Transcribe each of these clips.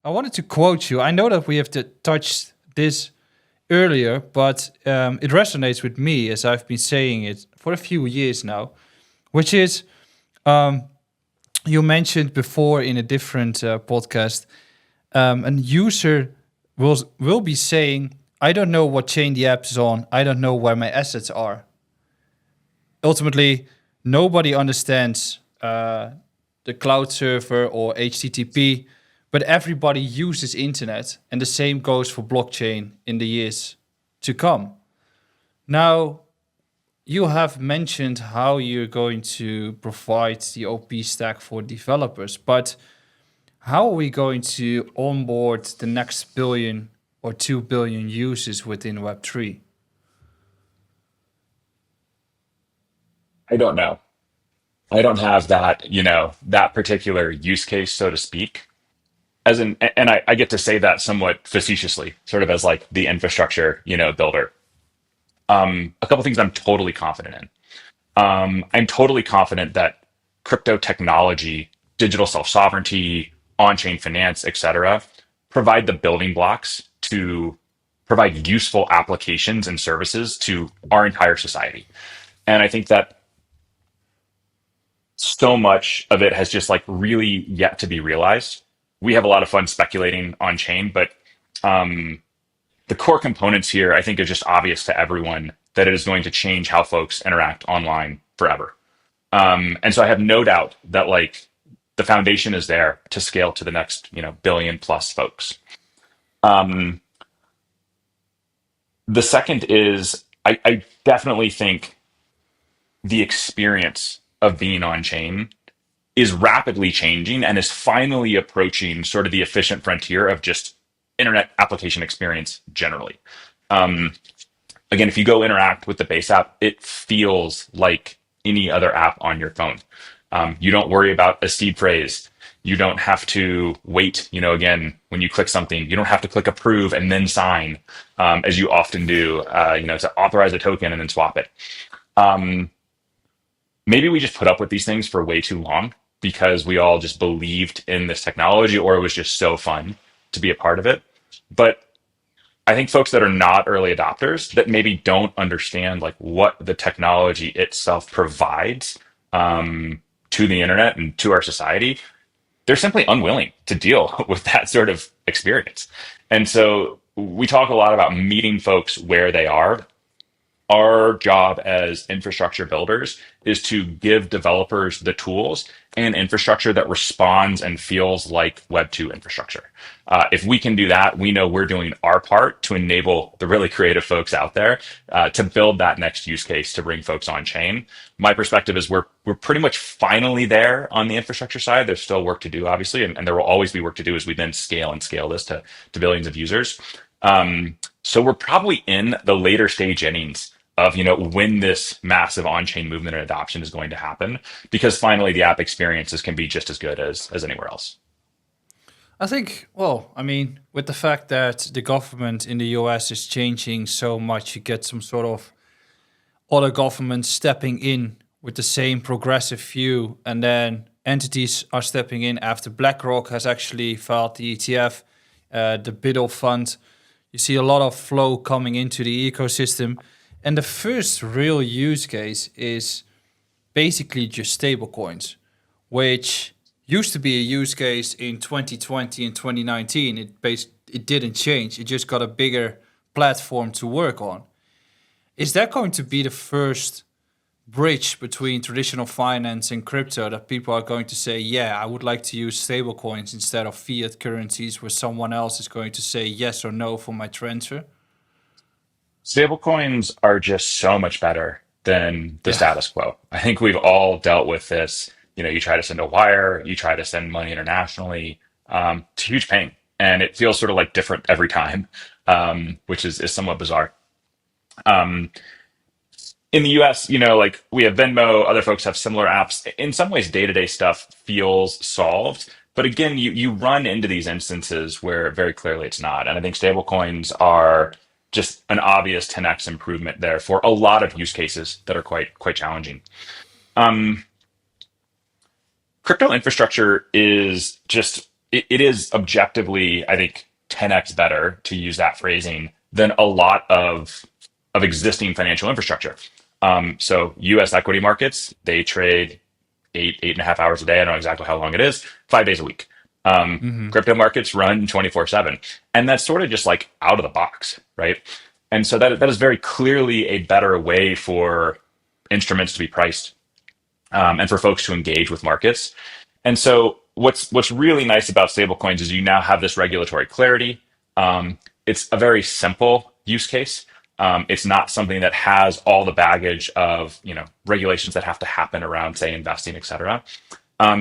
I wanted to quote you. I know that we have touched this earlier, but it resonates with me as I've been saying it for a few years now, which is you mentioned before in a different podcast, a user will be saying, "I don't know what chain the app is on. I don't know where my assets are." Ultimately, nobody understands the cloud server or HTTP, but everybody uses internet, and the same goes for blockchain in the years to come. Now, you have mentioned how you're going to provide the OP stack for developers, but how are we going to onboard the next billion or 2 billion users within Web3? I don't know. I don't have that, that particular use case, so to speak. And I get to say that somewhat facetiously, sort of as like the infrastructure, builder. A couple things I'm totally confident in. I'm totally confident that crypto technology, digital self-sovereignty, on-chain finance, et cetera, provide the building blocks to provide useful applications and services to our entire society. And I think that so much of it has just like really yet to be realized. We have a lot of fun speculating on chain, but um, the core components here, I think, are just obvious to everyone that it is going to change how folks interact online forever. And so I have no doubt that like the foundation is there to scale to the next, billion plus folks. Um, the second is I definitely think the experience of being on chain is rapidly changing and is finally approaching sort of the efficient frontier of just internet application experience generally. Um, Again, if you go interact with the base app, it feels like any other app on your phone. You don't worry about a seed phrase. You don't have to wait. Again, when you click something, you don't have to click approve and then sign, as you often do, to authorize a token and then swap it. Um, Maybe we just put up with these things for way too long because we all just believed in this technology or it was just so fun to be a part of it. But I think folks that are not early adopters that maybe don't understand like what the technology itself provides to the internet and to our society, they're simply unwilling to deal with that sort of experience. And so we talk a lot about meeting folks where they are. Our job as infrastructure builders is to give developers the tools and infrastructure that responds and feels like Web2 infrastructure. If we can do that, we know we're doing our part to enable the really creative folks out there to build that next use case to bring folks on chain. My perspective is we're pretty much finally there on the infrastructure side. There's still work to do, obviously, and there will always be work to do as we then scale and scale this to billions of users. So we're probably in the later stage innings of when this massive on-chain movement and adoption is going to happen, because finally the app experiences can be just as good as anywhere else. I think, well, I mean, with the fact that the government in the US is changing so much, you get some sort of other governments stepping in with the same progressive view, and then entities are stepping in after BlackRock has actually filed the ETF, the Biddle Fund. You see a lot of flow coming into the ecosystem. And the first real use case is basically just stablecoins, which used to be a use case in 2020 and 2019. It didn't change. It just got a bigger platform to work on. Is that going to be the first bridge between traditional finance and crypto that people are going to say, yeah, I would like to use stablecoins instead of fiat currencies where someone else is going to say yes or no for my transfer? Stablecoins are just so much better than the Yeah. status quo. I think we've all dealt with this. You try to send a wire, you try to send money internationally. It's a huge pain, and it feels sort of like different every time, which is somewhat bizarre. Um, in the US, like we have Venmo, other folks have similar apps. In some ways, day-to-day stuff feels solved. But again, you run into these instances where very clearly it's not. And I think stablecoins are just an obvious 10x improvement there for a lot of use cases that are quite challenging. Um, Crypto infrastructure is just it is objectively, I think, 10x better to use that phrasing than a lot of existing financial infrastructure. So U.S. equity markets, they trade 8.5 hours a day. I don't know exactly how long it is, 5 days a week. Hmm. Crypto markets run 24/7, and that's sort of just like out of the box, right? And so that is very clearly a better way for instruments to be priced, and for folks to engage with markets. And so what's really nice about stablecoins is you now have this regulatory clarity. It's a very simple use case. It's not something that has all the baggage of regulations that have to happen around, say, investing, et cetera.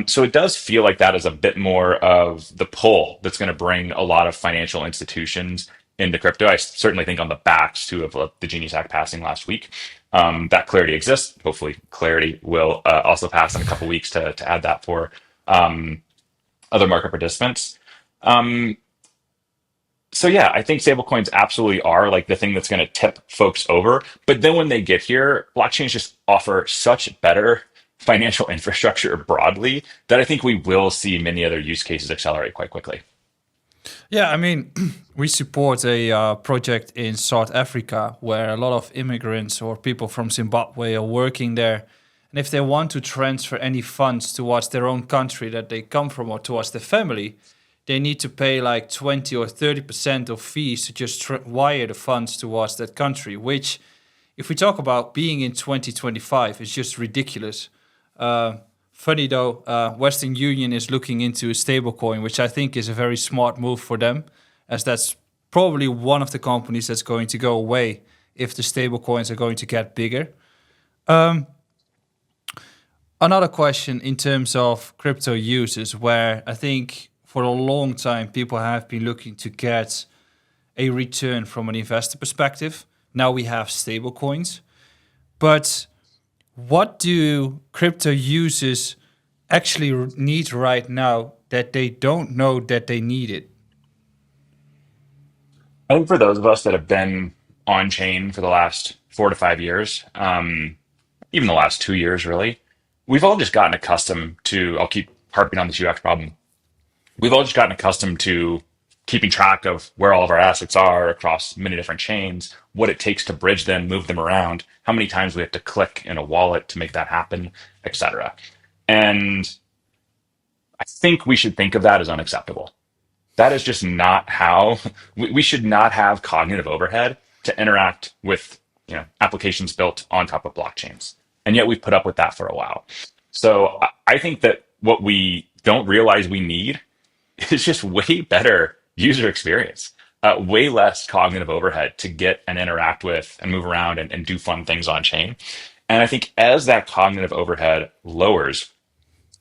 So it does feel like that is a bit more of the pull that's going to bring a lot of financial institutions into crypto. I certainly think on the backs too of the Genius Act passing last week, that clarity exists. Hopefully, clarity will also pass in a couple weeks to add that for um, other market participants. Um, so yeah, I think stablecoins absolutely are like the thing that's going to tip folks over. But then when they get here, blockchains just offer such better financial infrastructure broadly that I think we will see many other use cases accelerate quite quickly. Yeah, I mean, we support a project in South Africa where a lot of immigrants or people from Zimbabwe are working there. And if they want to transfer any funds towards their own country that they come from or towards their family, they need to pay like 20 or 30% of fees to just wire the funds towards that country, which, if we talk about being in 2025, is just ridiculous. Uh, Funny though, Western Union is looking into a stablecoin, which I think is a very smart move for them, as that's probably one of the companies that's going to go away if the stablecoins are going to get bigger. Um, Another question in terms of crypto users, where I think for a long time people have been looking to get a return from an investor perspective. Now we have stablecoins, but what do crypto users actually need right now that they don't know that they need it? I think for those of us that have been on chain for the last 4 to 5 years, even the last 2 years, really, we've all just gotten accustomed to, I'll keep harping on this UX problem. We've all just gotten accustomed to keeping track of where all of our assets are across many different chains, what it takes to bridge them, move them around, how many times we have to click in a wallet to make that happen, etc. And I think we should think of that as unacceptable. That is just not how we should not have cognitive overhead to interact with applications built on top of blockchains. And yet we've put up with that for a while. So I think that what we don't realize we need is just way better user experience, way less cognitive overhead to get and interact with and move around and do fun things on chain. And I think as that cognitive overhead lowers,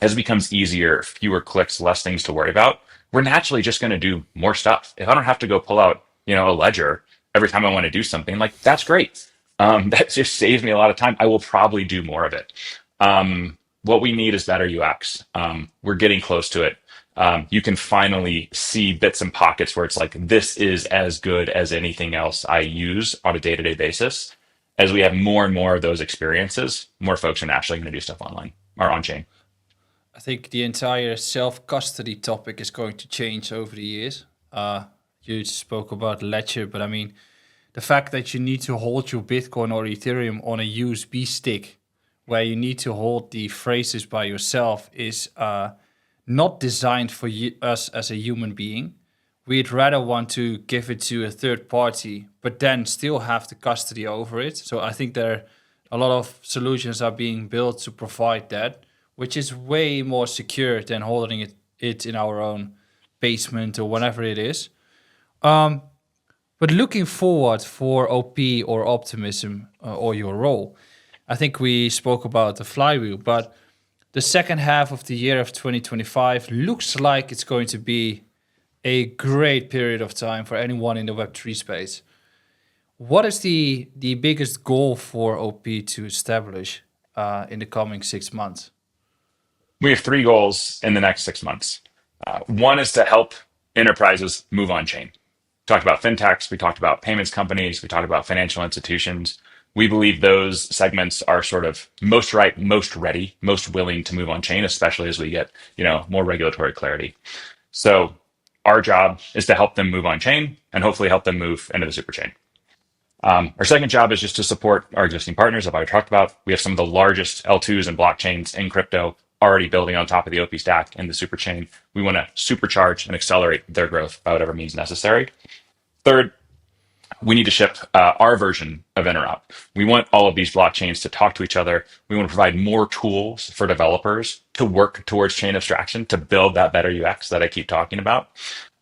as it becomes easier, fewer clicks, less things to worry about, we're naturally just going to do more stuff. If I don't have to go pull out, a ledger every time I want to do something, like that's great. That just saves me a lot of time. I will probably do more of it. What we need is better UX. We're getting close to it. You can finally see bits and pockets where it's like, this is as good as anything else I use on a day-to-day basis. As we have more and more of those experiences, more folks are naturally going to do stuff online or on chain. I think the entire self custody topic is going to change over the years. You spoke about Ledger, but I mean, the fact that you need to hold your Bitcoin or Ethereum on a USB stick where you need to hold the phrases by yourself is not designed for us as a human being. We'd rather want to give it to a third party, but then still have the custody over it. So I think there a lot of solutions are being built to provide that, which is way more secure than holding it in our own basement or whatever it is. Um, but looking forward for OP or Optimism or your role, I think we spoke about the flywheel, but the second half of the year of 2025 looks like it's going to be a great period of time for anyone in the Web3 space. What is the biggest goal for OP to establish in the coming 6 months? We have three goals in the next 6 months. One is to help enterprises move on chain. We talked about fintechs, we talked about payments companies, we talked about financial institutions. We believe those segments are sort of most most ready, most willing to move on chain, especially as we get more regulatory clarity. So our job is to help them move on chain and hopefully help them move into the super chain. Our second job is just to support our existing partners that I talked about. We have some of the largest L2s and blockchains in crypto already building on top of the OP stack in the super chain. We want to supercharge and accelerate their growth by whatever means necessary. Third, we need to ship our version of interop. We want all of these blockchains to talk to each other. We want to provide more tools for developers to work towards chain abstraction to build that better UX that I keep talking about.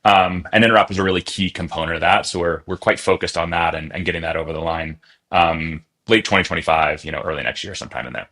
And interop is a really key component of that. So we're quite focused on that and getting that over the line late 2025, early next year, sometime in there.